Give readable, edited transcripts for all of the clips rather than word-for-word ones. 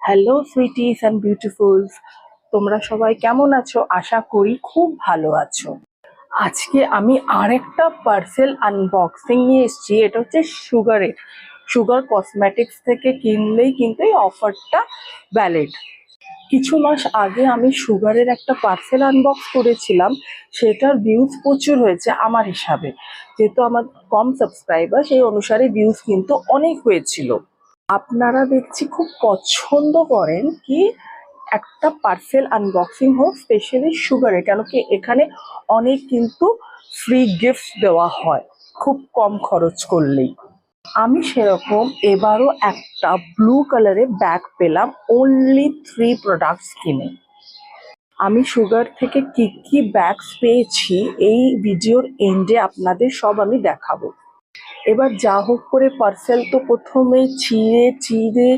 Hello sweeties and বিউটিফুলস, তোমরা সবাই কেমন আছো? আশা করি খুব ভালো আছো। আজকে আমি আরেকটা পার্সেল আনবক্সিং নিয়ে এসেছি। এটা হচ্ছে সুগার কসমেটিক্স থেকে কিনলেই কিন্তু এই অফারটা ভ্যালিড। কিছু মাস আগে আমি সুগারের একটা পার্সেল আনবক্স করেছিলাম, সেটার ভিউজ প্রচুর হয়েছে আমার হিসাবে। যেহেতু আমার কম সাবস্ক্রাইবার, সেই অনুসারে ভিউজ কিন্তু অনেক হয়েছিল। আপনারা দেখছি খুব পছন্দ করেন কি একটা পার্সেল আনবক্সিং হোক, স্পেশালি সুগারে, কেন কি এখানে অনেক কিন্তু ফ্রি গিফট দেওয়া হয় খুব কম খরচ করলেই। আমি সেরকম এবারও একটা ব্লু কালারের ব্যাগ পেলাম অনলি 3 প্রোডাক্টস কিনে। আমি সুগার থেকে কি কি ব্যাগস পেয়েছি এই ভিডিওর এন্ডে আপনাদের সব আমি দেখাবো। এবার যা হোক করে পার্সেল তো প্রথমেই ছিঁড়ে চিড়ে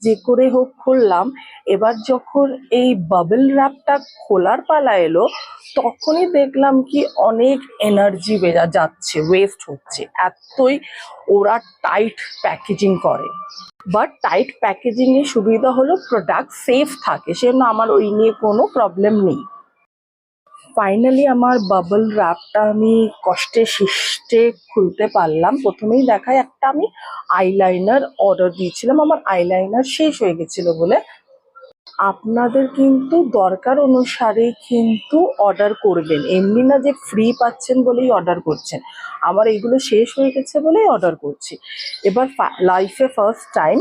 যে করে হোক খুললাম। এবার যখন এই বাবল র্যাপটা খোলার পালা এলো, তখনই দেখলাম কি অনেক এনার্জি যাচ্ছে, ওয়েস্ট হচ্ছে, এতই ওরা টাইট প্যাকেজিং করে। বাট টাইট প্যাকেজিংয়ের সুবিধা হলো প্রোডাক্ট সেফ থাকে, সেজন্য আমার ওই নিয়ে কোনো প্রবলেম নেই। ফাইনালি আমার বাবল র্যাপটা আমি কষ্টে শিষ্টে খুলতে পারলাম। প্রথমেই দেখায় একটা আমি আইলাইনার অর্ডার দিয়েছিলাম, আমার আইলাইনার শেষ হয়ে গেছিল বলে। আপনাদের কিন্তু দরকার অনুসারে কিন্তু অর্ডার করবেন, এমনি না যে ফ্রি পাচ্ছেন বলেই অর্ডার করছেন। আমার এইগুলো শেষ হয়ে গেছে বলেই অর্ডার করছি। এবার লাইফে ফার্স্ট টাইম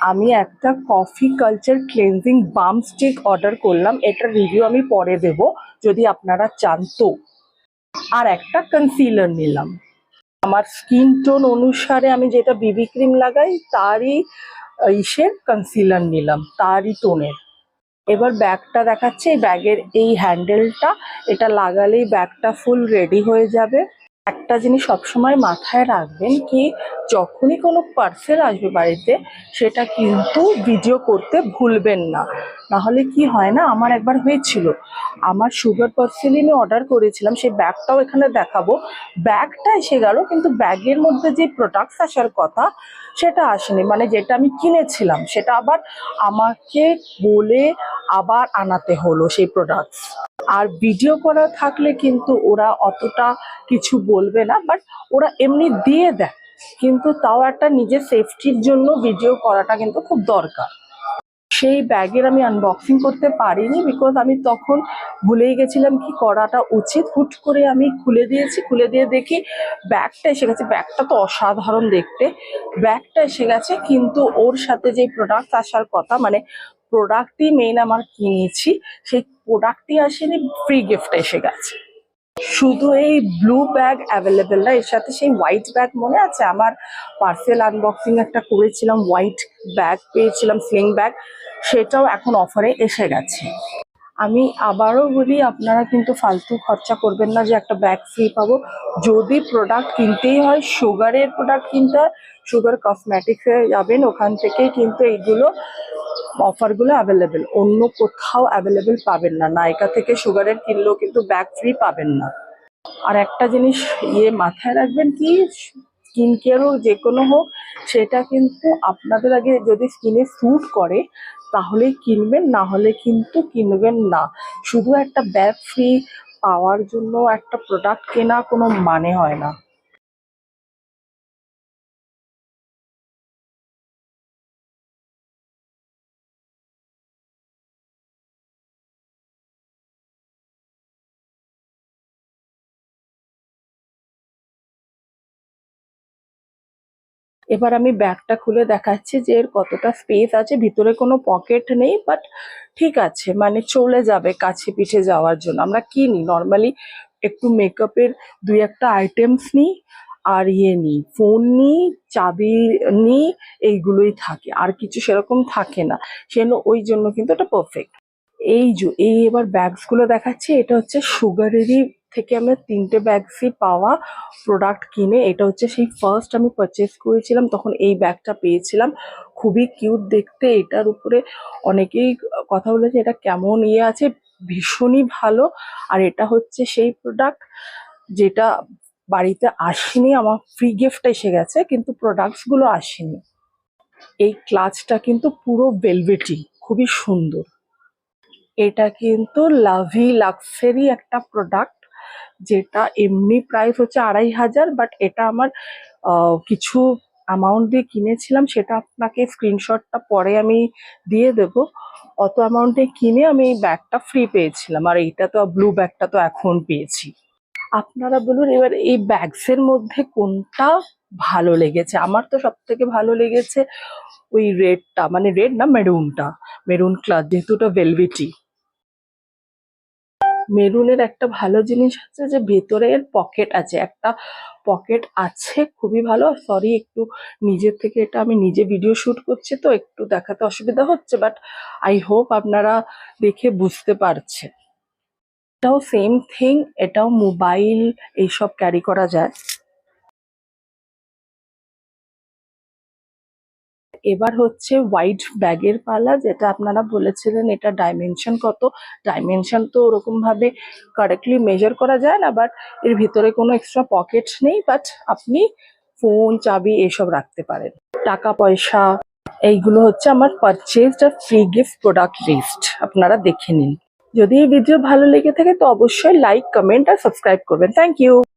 আমি একটা কফি কালচার ক্লেনজিং বাম স্টিক অর্ডার করলাম। এটার রিভিউ আমি পরে দেব যদি আপনারা চান তো। আর একটা কনসিলার নিলাম আমার স্কিন টোন অনুসারে, আমি যেটা বিবি ক্রিম লাগাই তারই কনসিলার নিলাম তারই টোনের। এবার ব্যাগটা দেখাচ্ছে, এই ব্যাগের এই হ্যান্ডেলটা, এটা লাগালেই ব্যাগটা ফুল রেডি হয়ে যাবে। একটা জিনিস সবসময় মাথায় রাখবেন কি যখনই কোনো পার্সেল আসবে বাড়িতে, সেটা কিন্তু ভিডিও করতে ভুলবেন না। নাহলে কি হয় না, আমার একবার হয়েছিল, আমার সুগার পার্সেলই আমি অর্ডার করেছিলাম, সেই ব্যাগটাও এখানে দেখাবো। ব্যাগটা এসে গেল কিন্তু ব্যাগের মধ্যে যে প্রোডাক্টস আসার কথা সেটা আসেনি, মানে যেটা আমি কিনেছিলাম সেটা আবার আমাকে বলে আবার আনাতে হলো সেই প্রোডাক্টস। আর ভিডিও করা থাকলে কিন্তু ওরা অতটা কিছু বলবে না, বাট ওরা এমনি দিয়ে দেয়, কিন্তু তাও একটা নিজের সেফটির জন্য ভিডিও করাটা কিন্তু খুব দরকার। সেই ব্যাগের আমি আনবক্সিং করতে পারিনি, বিকজ আমি তখন ভুলেই গেছিলাম কি করাটা উচিত। হুট করে আমি খুলে দিয়েছি, খুলে দিয়ে দেখি ব্যাগটা এসে গেছে। ব্যাগটা তো অসাধারণ দেখতে, ব্যাগটা এসে গেছে, কিন্তু ওর সাথে যে প্রোডাক্ট আসার কথা, মানে প্রোডাক্টই মেইন আমার কিনেছি, সেই প্রোডাক্টই আসেনি, ফ্রি গিফট এসে গেছে। শুধু এই ব্লু ব্যাগ অ্যাভেলেবেল না, এর সাথে সেই হোয়াইট ব্যাগ, মনে আছে আমার পার্সেল আনবক্সিং একটা করেছিলাম, হোয়াইট ব্যাগ পেয়েছিলাম, স্লিং ব্যাগ, সেটাও এখন অফারে এসে গেছে। আমি আবারও বলি, আপনারা কিন্তু ফালতু খরচা করবেন না যে একটা ব্যাগ ফ্রি পাবো। যদি প্রোডাক্ট কিনতেই হয়, সুগারের প্রোডাক্ট কিনতে হয়, সুগার কসমেটিক্সে যাবেন, ওখান থেকেই কিন্তু এইগুলো অফারগুলো অ্যাভেলেবেল, অন্য কোথাও অ্যাভেলেবেল পাবেন না। নাইকা থেকে সুগারের কিনলেও কিন্তু ব্যাগ ফ্রি পাবেন না। আর একটা জিনিস মাথায় রাখবেন কি স্কিন কেয়ার হোক যে কোনো হোক, সেটা কিন্তু আপনাদের আগে যদি স্কিনে স্যুট করে তাহলেই কিনবেন, না হলে কিন্তু কিনবেন না। শুধু একটা ব্যাগ ফ্রি পাওয়ার জন্য একটা প্রোডাক্ট কেনা কোনো মানে হয় না। এবার আমি ব্যাগটা খুলে দেখাচ্ছি যে এর কতটা স্পেস আছে। ভিতরে কোনো পকেট নেই, বাট ঠিক আছে, মানে চলে যাবে কাছে পিঠে যাওয়ার জন্য। আমরা কি নিই নর্মালি, একটু মেকআপের দুই একটা আইটেমস নিই, আর নিই ফোন নিই, চাবি নিই, এইগুলোই থাকে, আর কিছু সেরকম থাকে না। ওই জন্য কিন্তু এটা পারফেক্ট। এই এবার ব্যাগস গুলো দেখাচ্ছি। এটা হচ্ছে সুগারেরই থেকে আমরা 3টে ব্যাগসই পাওয়া প্রোডাক্ট কিনে, এটা হচ্ছে সেই ফার্স্ট আমি পারচেস করেছিলাম, তখন এই ব্যাগটা পেয়েছিলাম। খুবই কিউট দেখতে, এটার উপরে অনেকেই কথা বলেছে এটা কেমন আছে, ভীষণই ভালো। আর এটা হচ্ছে সেই প্রোডাক্ট যেটা বাড়িতে আসেনি, আমার ফ্রি গিফট এসে গেছে কিন্তু প্রোডাক্টস গুলো আসেনি। এই ক্লাচটা কিন্তু পুরো ভেলভেটি, খুবই সুন্দর। এটা কিন্তু লাভি লাক্সারি একটা প্রোডাক্ট, যেটা এমনি প্রাইস হচ্ছে 2500, বাট এটা আমার কিছু অ্যামাউন্ট দিয়ে কিনেছিলাম, সেটা আপনাকে স্ক্রিনশটটা পরে আমি দিয়ে দেব। অত অ্যামাউন্টে কিনে আমি এই ব্যাগটা ফ্রি পেয়েছিলাম, আর এইটা তো ব্লু ব্যাগটা তো এখন পেয়েছি। আপনারা বলুন এবার এই ব্যাগসের মধ্যে কোনটা ভালো লেগেছে। আমার তো সব থেকে ভালো লেগেছে ওই রেডটা, মানে রেড না, মেরুনটা, মেরুন ক্লাথ, যেহেতু ওটা ভেলভেটি। মেরুনের একটা ভালো জিনিস আছে যে ভেতরে এর পকেট আছে, একটা পকেট আছে, খুবই ভালো। সরি, একটু নিজের থেকে এটা আমি নিজে ভিডিও শুট করছি তো একটু দেখাতে অসুবিধা হচ্ছে, বাট আই হোপ আপনারা দেখে বুঝতে পারছেন। এটাও সেম থিং, এটাও মোবাইল এইসব ক্যারি করা যায়। এবার হচ্ছে হোয়াইট ব্যাগের পালা, যেটা আপনারা বলেছিলেন এটা ডাইমেনশন কত। ডাইমেনশন তো ওরকম ভাবে কারেক্টলি মেজার করা যায় না, বাট এর ভিতরে কোনো এক্সট্রা পকেট নেই, বাট আপনি ফোন, চাবি এসব রাখতে পারেন, টাকা পয়সা। এইগুলো হচ্ছে আমার পারচেজড আর ফ্রি গিফট প্রোডাক্ট লিস্ট, আপনারা দেখে নিন। যদি এই ভিডিও ভালো লেগে থাকে তো অবশ্যই লাইক, কমেন্ট আর সাবস্ক্রাইব করবেন। Thank you.